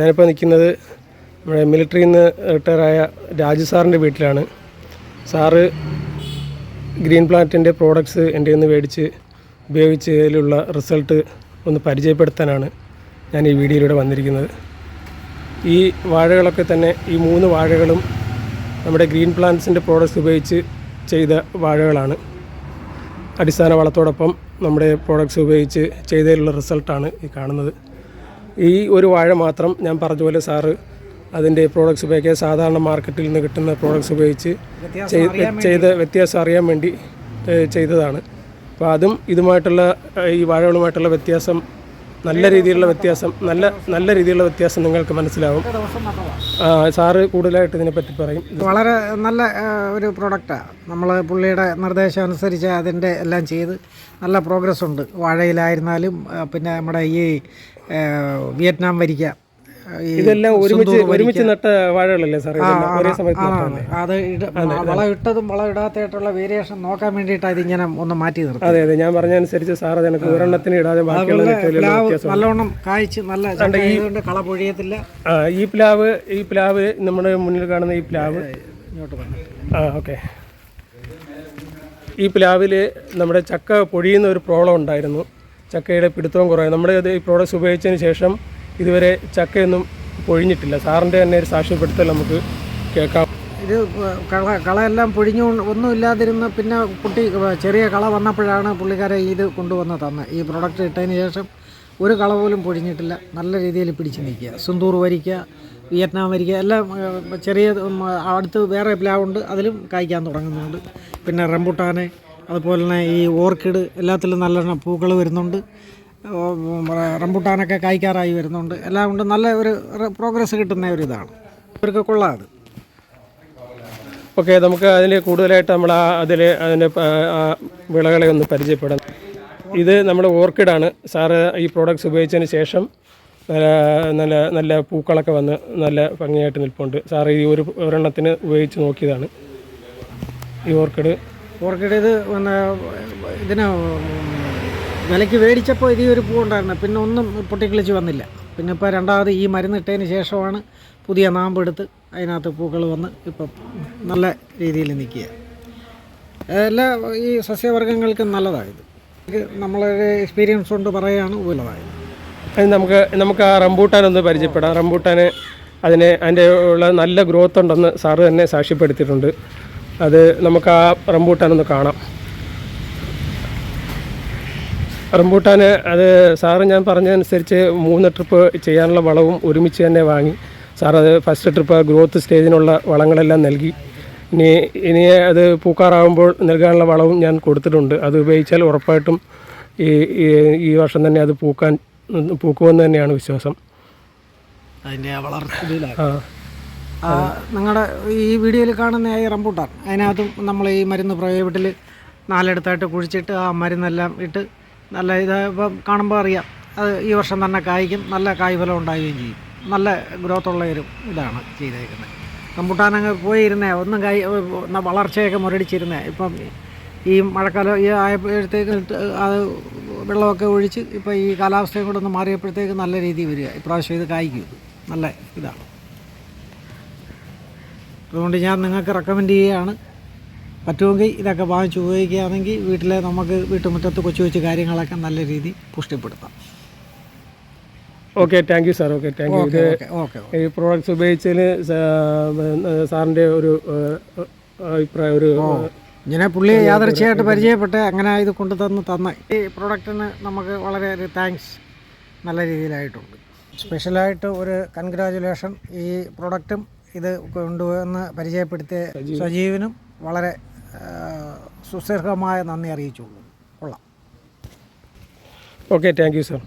ഞാനിപ്പോൾ നിൽക്കുന്നത് നമ്മുടെ മിലിറ്ററിയിൽ നിന്ന് റിട്ടയറായ രാജു സാറിൻ്റെ വീട്ടിലാണ്. സാറ് ഗ്രീൻ പ്ലാന്റിൻ്റെ പ്രോഡക്ട്സ് എൻ്റെ നിന്ന് മേടിച്ച് ഉപയോഗിച്ചതിലുള്ള റിസൾട്ട് ഒന്ന് പരിചയപ്പെടുത്താനാണ് ഞാൻ ഈ വീഡിയോയിലൂടെ വന്നിരിക്കുന്നത്. ഈ വാഴകളൊക്കെ തന്നെ, ഈ 3 വാഴകളും നമ്മുടെ ഗ്രീൻ പ്ലാന്റ്സിൻ്റെ പ്രോഡക്ട്സ് ഉപയോഗിച്ച് ചെയ്ത വാഴകളാണ്. അടിസ്ഥാന വളത്തോടൊപ്പം നമ്മുടെ പ്രോഡക്ട്സ് ഉപയോഗിച്ച് ചെയ്തതിലുള്ള റിസൾട്ടാണ് ഈ കാണുന്നത്. ഈ ഒരു വാഴ മാത്രം ഞാൻ പറഞ്ഞതുപോലെ സാറ് അതിൻ്റെ പ്രോഡക്ട്സ് ഉപയോഗിക്കുക, സാധാരണ മാർക്കറ്റിൽ നിന്ന് കിട്ടുന്ന പ്രോഡക്ട്സ് ഉപയോഗിച്ച് ചെയ്ത വ്യത്യാസം അറിയാൻ വേണ്ടി ചെയ്തതാണ്. അപ്പോൾ അതും ഇതുമായിട്ടുള്ള ഈ വാഴകളുമായിട്ടുള്ള വ്യത്യാസം, നല്ല രീതിയിലുള്ള വ്യത്യാസം നിങ്ങൾക്ക് മനസ്സിലാവും. സാറ് കൂടുതലായിട്ട് ഇതിനെപ്പറ്റി പറയും. വളരെ നല്ല ഒരു പ്രോഡക്റ്റാണ്. നമ്മൾ പുള്ളിയുടെ നിർദ്ദേശം അനുസരിച്ച് അതിൻ്റെ എല്ലാം ചെയ്ത് നല്ല പ്രോഗ്രസ് ഉണ്ട്. വാഴയിലായിരുന്നാലും പിന്നെ നമ്മുടെ ഈ വിയറ്റ്നാം വരിക്ക, ഇതെല്ലാം ഒരുമിച്ച് നട്ട വാഴകളല്ലേ സാർ? ഒരേ സമയത്ത് അത് വളം ഇട്ടതും വളം ഇടാത്തായിട്ടുള്ള വേരിയേഷൻ നോക്കാൻ വേണ്ടിയിട്ടാണ് ഇതിങ്ങനെ ഒന്ന് മാറ്റി നിർത്തും. അതെ അതെ, ഞാൻ പറഞ്ഞതനുസരിച്ച് സാർ അതിനൊക്കെ ഒരെണ്ണത്തിന് ഇടാതെ നല്ലോണം കായ്ച്ച് നല്ല കള പൊഴിയത്തില്ല. ഈ പ്ലാവ് നമ്മുടെ മുന്നിൽ കാണുന്ന ഈ പ്ലാവ് ഓക്കെ, ഈ പ്ലാവിൽ നമ്മുടെ ചക്ക പൊഴിയുന്ന ഒരു പ്രോബ്ലം ഉണ്ടായിരുന്നു. ചക്കയുടെ പിടുത്തവും കുറയും. നമ്മുടെ ഈ പ്രോഡക്ട്സ് ഉപയോഗിച്ചതിന് ശേഷം ഇതുവരെ ചക്കയൊന്നും പൊഴിഞ്ഞിട്ടില്ല. സാറിൻ്റെ തന്നെ ഒരു സാക്ഷ്യപ്പെടുത്തൽ നമുക്ക് കേൾക്കാം. ഇത് കളയെല്ലാം പൊഴിഞ്ഞു ഒന്നും ഇല്ലാതിരുന്ന് പിന്നെ ചെറിയ കള വന്നപ്പോഴാണ് പുള്ളിക്കാരെ ഇത് കൊണ്ടുവന്ന് തന്നെ. ഈ പ്രൊഡക്റ്റ് ഇട്ടതിന് ശേഷം ഒരു കള പോലും പൊഴിഞ്ഞിട്ടില്ല. നല്ല രീതിയിൽ പിടിച്ച് നിൽക്കുക. സിന്ദൂർ വരിക്ക, വിയറ്റ്നാം വരിക്ക എല്ലാം ചെറിയ അടുത്ത് വേറെ പ്ലാവുണ്ട്, അതിലും കായ്ക്കാൻ തുടങ്ങുന്നുണ്ട്. പിന്നെ റംബുട്ടാന്, അതുപോലെ തന്നെ ഈ ഓർക്കിഡ് എല്ലാത്തിലും നല്ല പൂക്കൾ വരുന്നുണ്ട്. റംബുട്ടാനൊക്കെ കായ്ക്കാറായി വരുന്നുണ്ട്. എല്ലാം കൊണ്ട് നല്ല ഒരു പ്രോഗ്രസ് കിട്ടുന്ന ഒരു ഇതാണ്. ഇവർക്ക് കൊള്ളാത്. ഓക്കെ, നമുക്ക് അതിൽ കൂടുതലായിട്ട് നമ്മൾ അതിൻ്റെ വിളകളെ ഒന്ന് പരിചയപ്പെടാം. ഇത് നമ്മുടെ ഓർക്കിഡാണ്. സാറ് ഈ പ്രോഡക്ട്സ് ഉപയോഗിച്ചതിന് ശേഷം നല്ല നല്ല പൂക്കളൊക്കെ വന്ന് നല്ല ഭംഗിയായിട്ട് നിൽപ്പുണ്ട്. സാറ് ഈ ഒരെണ്ണത്തിന് ഉപയോഗിച്ച് നോക്കിയതാണ് ഈ ഓർക്കിഡ്. ഇത് ഇതിന് വിലയ്ക്ക് മേടിച്ചപ്പോൾ ഇത് ഒരു പൂ ഉണ്ടായിരുന്നു, പിന്നെ ഒന്നും പൊട്ടിക്കിളിച്ച് വന്നില്ല. പിന്നെ ഇപ്പോൾ രണ്ടാമത് ഈ മരുന്ന് ഇട്ടതിന് ശേഷമാണ് പുതിയ നാമ്പെടുത്ത് അതിനകത്ത് പൂക്കൾ വന്ന് ഇപ്പം നല്ല രീതിയിൽ നിൽക്കുക. എല്ലാ ഈ സസ്യവർഗ്ഗങ്ങൾക്കും നല്ലതായത്. നമ്മളൊരു എക്സ്പീരിയൻസ് കൊണ്ട് പറയുകയാണ് നല്ലതായത്. നമുക്ക് ആ റംബൂട്ടാനൊന്ന് പരിചയപ്പെടാം. റംബൂട്ടാന് അതിൻ്റെ ഉള്ള നല്ല ഗ്രോത്ത് ഉണ്ടെന്ന് സാറ് തന്നെ സാക്ഷ്യപ്പെടുത്തിയിട്ടുണ്ട്. അത് നമുക്ക് ആ റംബൂട്ടാനൊന്ന് കാണാം. റംബൂട്ടാന് അത് സാറ് ഞാൻ പറഞ്ഞതനുസരിച്ച് 3 ട്രിപ്പ് ചെയ്യാനുള്ള വളവും ഒരുമിച്ച് തന്നെ വാങ്ങി. സാറത് ഫസ്റ്റ് ട്രിപ്പ് ഗ്രോത്ത് സ്റ്റേജിനുള്ള വളങ്ങളെല്ലാം നൽകി. ഇനി അത് പൂക്കാറാകുമ്പോൾ നൽകാനുള്ള വളവും ഞാൻ കൊടുത്തിട്ടുണ്ട്. അത് ഉപയോഗിച്ചാൽ ഉറപ്പായിട്ടും ഈ വർഷം തന്നെ അത് പൂക്കുമെന്ന് തന്നെയാണ് വിശ്വാസം. അതിൻ്റെ നിങ്ങളുടെ ഈ വീഡിയോയിൽ കാണുന്ന ഈ റംബൂട്ടാൻ, അതിനകത്തും നമ്മൾ ഈ മരുന്ന് പ്രൈവറ്റിൽ 4 ഇടത്തായിട്ട് കുഴിച്ചിട്ട് ആ മരുന്നെല്ലാം ഇട്ട് നല്ല ഇപ്പം കാണുമ്പോൾ അറിയാം അത് ഈ വർഷം തന്നെ കായ്ക്കും. നല്ല കായ്ഫലം ഉണ്ടാവുകയും ചെയ്യും. നല്ല ഗ്രോത്തുള്ള ഒരു ഇതാണ് ചെയ്തേക്കുന്നത്. റംബൂട്ടാനങ്ങ് പോയിരുന്നേ ഒന്നും വളർച്ചയൊക്കെ മുരടിച്ചിരുന്നേ. ഇപ്പം ഈ മഴക്കാലം ഈ ആയപ്പോഴത്തേക്ക് അത് വെള്ളമൊക്കെ ഒഴിച്ച് ഇപ്പം ഈ കാലാവസ്ഥയും കൂടെ ഒന്ന് മാറിയപ്പോഴത്തേക്ക് നല്ല രീതിയിൽ വരിക. ഇപ്രാവശ്യം ഇത് കായ്ക്കും. നല്ല ഇതാണ്. അതുകൊണ്ട് ഞാൻ നിങ്ങൾക്ക് റെക്കമെൻഡ് ചെയ്യുകയാണ്. പറ്റുമെങ്കിൽ ഇതൊക്കെ വാങ്ങിച്ച് ഉപയോഗിക്കുകയാണെങ്കിൽ വീട്ടിലെ നമുക്ക് വീട്ടുമുറ്റത്ത് കൊച്ചു കാര്യങ്ങളൊക്കെ നല്ല രീതിയിൽ പുഷ്ടിപ്പെടുത്താം. Okay, thank you sir. Okay, thank you. ഈ പ്രോഡക്ട്സ് ഉപയോഗിച്ചതിൽ സാറിൻ്റെ ഒരു അഭിപ്രായം ഇങ്ങനെ പുള്ളിയെ യാദൃച്ഛയായിട്ട് പരിചയപ്പെട്ട് അങ്ങനെ ഇത് കൊണ്ടു തന്ന ഈ പ്രോഡക്റ്റിന് നമുക്ക് വളരെ ഒരു താങ്ക്സ് നല്ല രീതിയിലായിട്ടുണ്ട്. സ്പെഷ്യലായിട്ട് ഒരു കൺഗ്രാജുലേഷൻ. ഈ പ്രോഡക്റ്റും ഇത് കൊണ്ടുവന്ന് പരിചയപ്പെടുത്തിയ സജീവനും വളരെ സുസ്ഥിരമായ നന്ദി അറിയിച്ചുള്ളൂ. കൊള്ളാം. Okay, thank you sir.